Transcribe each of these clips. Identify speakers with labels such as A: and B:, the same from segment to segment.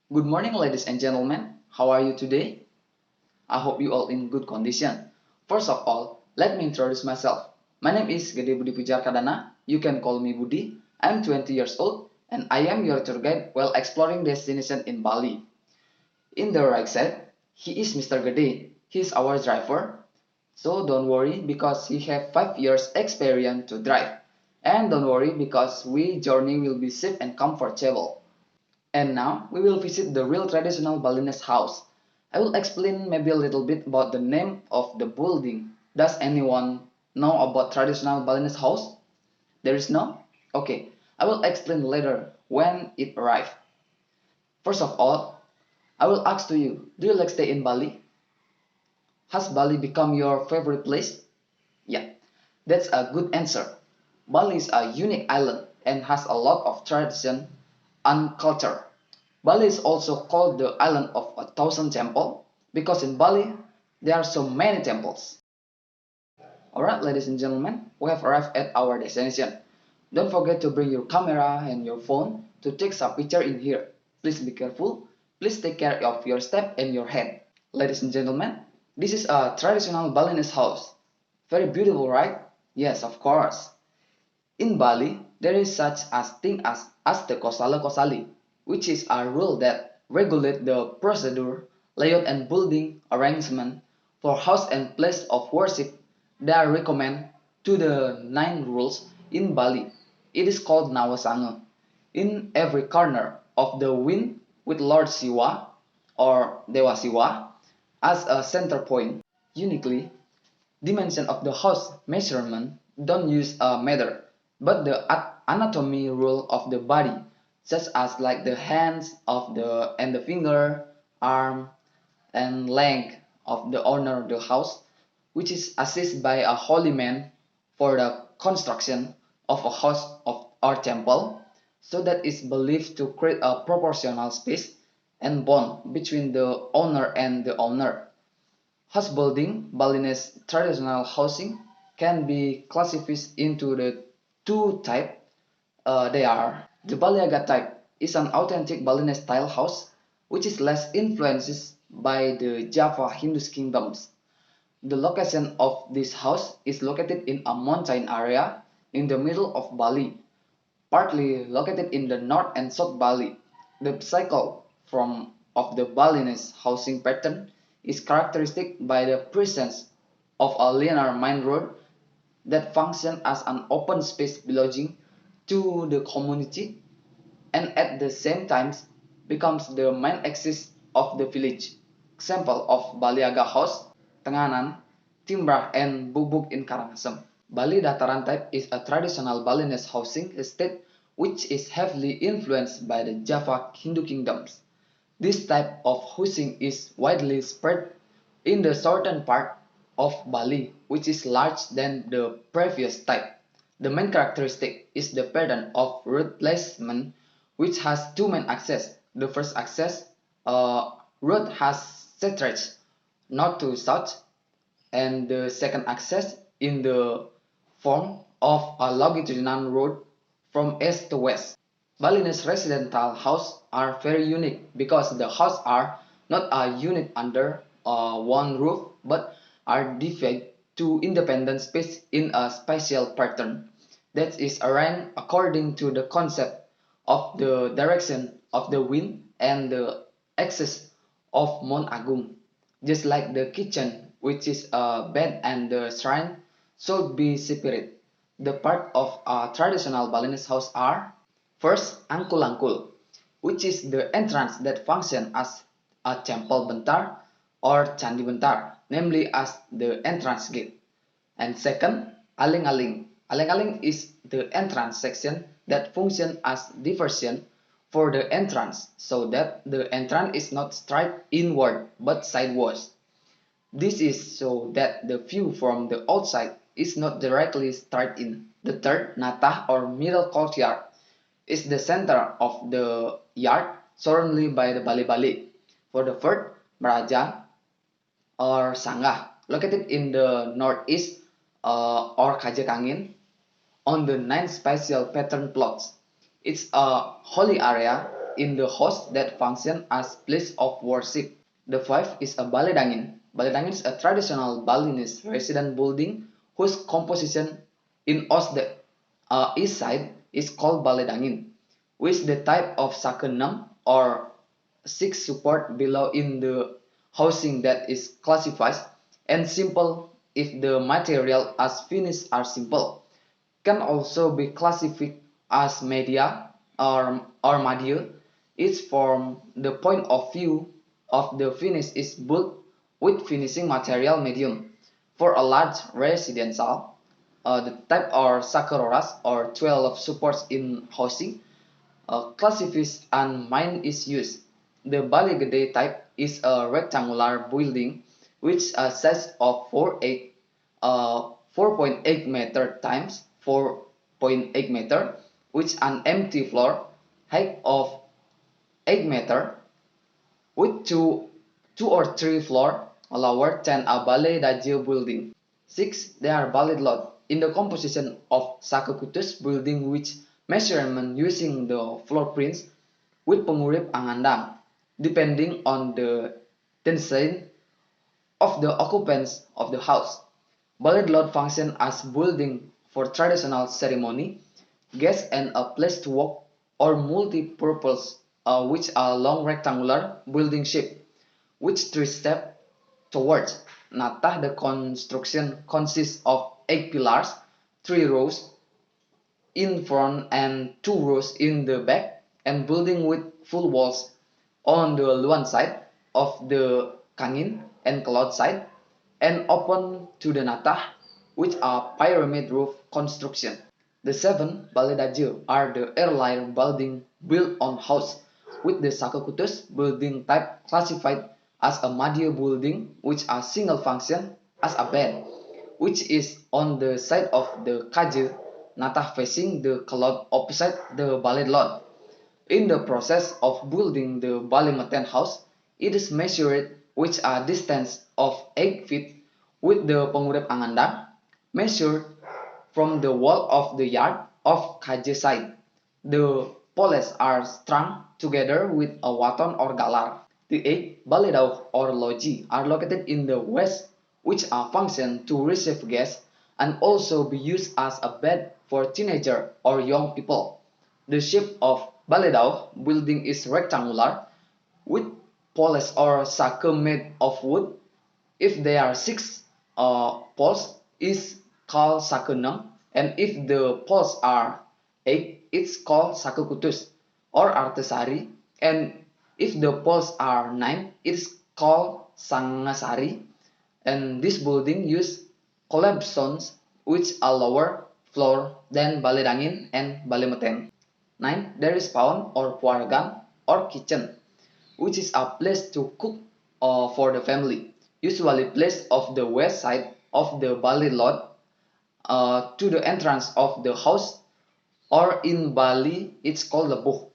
A: Good morning, ladies and gentlemen. How are you today? I hope you all in good condition. First of all, let me introduce myself. My name is Gede Budi Puja. You can call me Budi. I'm 20 years old and I am your tour guide while exploring destination in Bali. In the right side, he is Mr. Gede. He is our driver. So don't worry because he have 5 years experience to drive. And don't worry because we journey will be safe and comfortable. And now we will visit the real traditional Balinese house. I will explain maybe a little bit about the name of the building. Does anyone know about traditional Balinese house? There is no? Okay, I will explain later when it arrives. First of all, I will ask to you, do you like stay in Bali? Has Bali become your favorite place? Yeah, that's a good answer. Bali is a unique island and has a lot of tradition and culture. Bali is also called the island of 1,000 temples because in Bali there are so many temples. Alright, ladies and gentlemen, we have arrived at our destination. Don't forget to bring your camera and your phone to take some picture in here. Please be careful. Please take care of your step and your head. Ladies and gentlemen, this is a traditional Balinese house. Very beautiful, right? Yes, of course. In Bali, there is such a thing as the Kosala Kosali, which is a rule that regulates the procedure, layout and building arrangement for house and place of worship that are recommended to the 9 rules in Bali. It is called Nawasanga. In every corner of the wing with Lord Siwa or Dewa Siwa as a center point. Uniquely, dimension of the house measurement don't use a meter, but the anatomy rule of the body, such as like the hands of the and the finger, arm, and length of the owner of the house, which is assisted by a holy man for the construction of a house of or temple, so that is believed to create a proportional space and bond between the owner and the owner. House building, Balinese traditional housing, can be classified into the two types. They are the Baliaga type is an authentic Balinese style house, which is less influenced by the Java Hindu kingdoms. The location of this house is located in a mountain area in the middle of Bali, partly located in the north and south Bali. The cycle from of the Balinese housing pattern is characteristic by the presence of a linear main road that functions as an open space belonging to the community and at the same time becomes the main axis of the village. Example of Baliaga House, Tenganan, Timbrah, and Bubuk in Karangasem. Bali Dataran type is a traditional Balinese housing estate which is heavily influenced by the Java Hindu kingdoms. This type of housing is widely spread in the southern part of Bali, which is larger than the previous type. The main characteristic is the pattern of road placement, which has two main access. The first access road has stretched north to south, and the second access in the form of a longitudinal road from east to west. Balinese residential houses are very unique because the houses are not a unit under one roof but are divided to independent space in a spatial pattern that is arranged according to the concept of the direction of the wind and the axis of Mount Agung. Just like the kitchen, which is a bed and the shrine, should be separate. The part of a traditional Balinese house are first, angkul-angkul, which is the entrance that functions as a temple bentar or candi bentar, namely as the entrance gate. And second, aling-aling. Aling-aling is the entrance section that functions as diversion for the entrance, so that the entrance is not straight inward but sideways. This is so that the view from the outside is not directly straight in. The third, natah or middle courtyard, is the center of the yard surrounded by the bali-bali. For the fourth, Meraja or Sanggah, located in the northeast or Kajakangin on the 9 spatial pattern plots. It's a holy area in the house that function as place of worship. The fifth is a baledangin. Baledangin is a traditional Balinese resident building whose composition in the east side is called baledangin, which the type of sakenam or six support below in the housing that is classified and simple if the material as finished are simple. Can also be classified as media or media. It's from the point of view of the finish is built with finishing material medium. For a large residential, the type or sakaroras or 12 supports in housing, classifies and mine is used. The Bali Gede type is a rectangular building which size of 4.8 meter times 4.8 meter, which an empty floor height of 8 meter with two or three floor lower than a ballet dajio building. 6. They are valid lot in the composition of Sakakutus building which measurement using the floor prints with pengurip angandang depending on the density of the occupants of the house. Ballet lot function as building for traditional ceremony, guests and a place to walk or multi-purpose which are long rectangular building shape which three step towards. Natah the construction consists of 8 pillars, 3 rows in front and 2 rows in the back and building with full walls on the luan side of the kangin and cloud side and open to the natah which are pyramid roof construction. The 7 baledaju are the earlier building built on house with the Sakakutus building type classified as a Madhya building which are single function as a bed which is on the side of the kaje natah facing the cloud opposite the ballet lot. In the process of building the Balimeten house, it is measured which a distance of 8 feet with the pengurep angandang measured from the wall of the yard of kaje side. The poles are strung together with a waton or galar. The 8 baledau or loji are located in the west which are function to receive guests and also be used as a bed for teenager or young people. The shape of baledau building is rectangular with poles or sake made of wood. If there are 6 poles, is called sakenam, and if the poles are 8, it's called sakekutus or artesari, and if the poles are 9, it's called sangasari. And this building use stones which are lower floor than baledangin and balemeten. 9. There is paon or puargan or kitchen, which is a place to cook for the family, usually placed off the west side of the ballet lot to the entrance of the house, or in Bali it's called lebuh.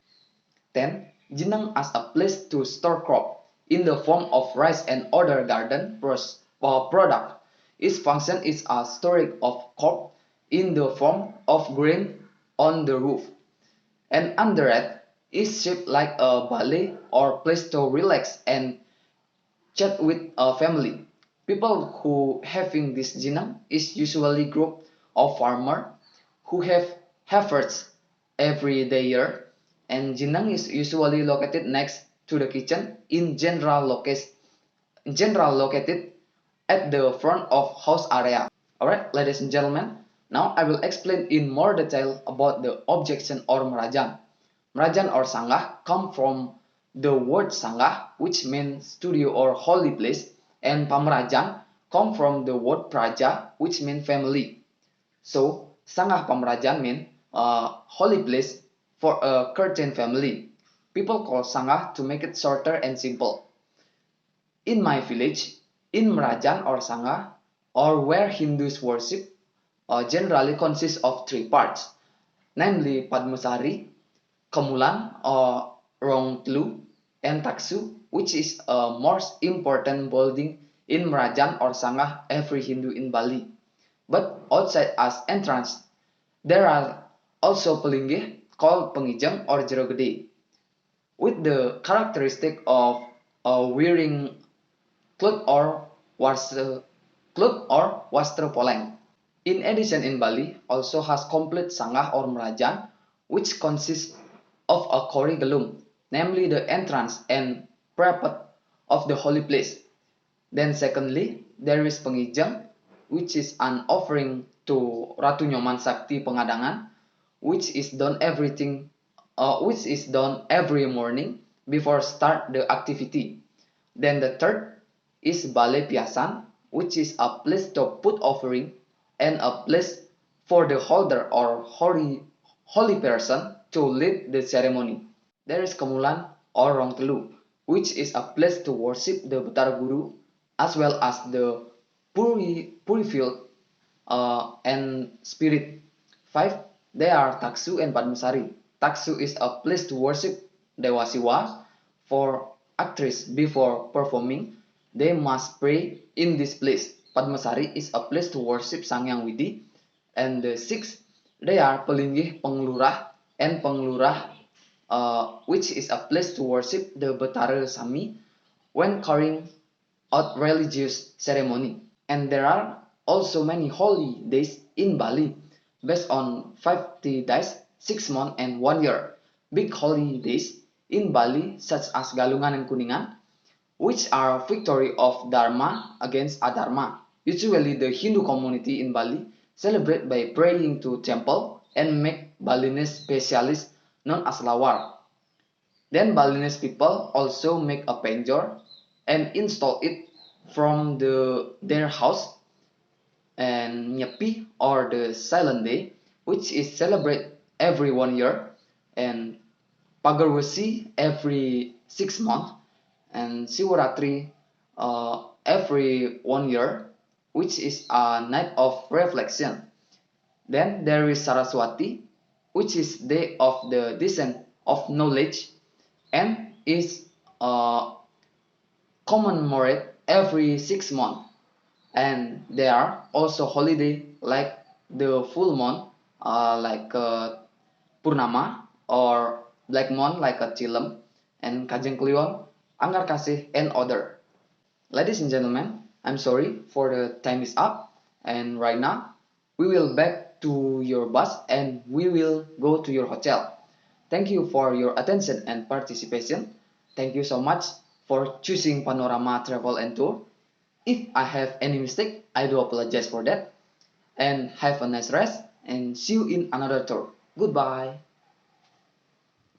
A: 10. Jenang as a place to store crop in the form of rice and other garden product. Its function is a storage of crop in the form of grain on the roof. And under it is shaped like a ballet or place to relax and chat with a family. People who having this jenang is usually group of farmer who have efforts every day year, and jenang is usually located next to the kitchen in general located at the front of house area. Alright, ladies and gentlemen, now I will explain in more detail about the objection or merajan. Merajan or sanggah come from the word sanggah which means studio or holy place, and pamerajan come from the word praja which means family. So sanggah pamerajan mean holy place for a certain family. People call sanggah to make it shorter and simple. In my village, in merajan or sanggah, or where Hindus worship, generally consists of 3 parts, namely Padmasari, Kemulan or Rongtlu, and Taksu, which is a most important building in merajan or sanggah every Hindu in Bali. But outside as entrance, there are also pelinggih called pengijeng or jero gede. with the characteristic of wearing cloth or wastra poleng. In addition, in Bali also has complete sangah or merajan, which consists of a curriculum, namely the entrance and prepare of the holy place. Then secondly, there is pengijang, which is an offering to Ratu Nyoman Sakti Pengadangan, which is done every morning before start the activity. Then the third is Balai Piasan, which is a place to put offering and a place for the holder or holy person to lead the ceremony. There is Kemulan or Rong Telu, which is a place to worship the Betara Guru as well as the Purified and Spirit. 5. They are Taksu and Padmasari. Taksu is a place to worship Dewa Siwa. For actress before performing, they must pray in this place. Padmasari is a place to worship Sang Hyang Widi. And the 6, they are Pelinggih Penglurah and Penglurah, which is a place to worship the Betara Sami when carrying out religious ceremony. And there are also many holy days in Bali based on 50 days, 6 months, and 1 year. Big holy days in Bali such as Galungan and Kuningan, which are victory of Dharma against Adharma. Usually the Hindu community in Bali celebrate by praying to temple and make Balinese specialist known as lawar. Then Balinese people also make a penjor and install it from their house, and Nyepi or the Silent Day, which is celebrated every 1 year, and Pagarwesi every 6 months, and Sivaratri every 1 year, which is a night of reflection. Then there is Saraswati, which is day of the descent of knowledge and is commemorated every 6 months. And there are also holiday like the full moon, like Purnama, or black moon like a Chilem, and Kajeng Kliwon, Anggar Kasih, and other. Ladies and gentlemen, I'm sorry for the time is up, and right now we will back to your bus and we will go to your hotel. Thank you for your attention and participation. Thank you so much for choosing Panorama Travel and Tour. If I have any mistake, I do apologize for that. And have a nice rest and see you in another tour. Goodbye.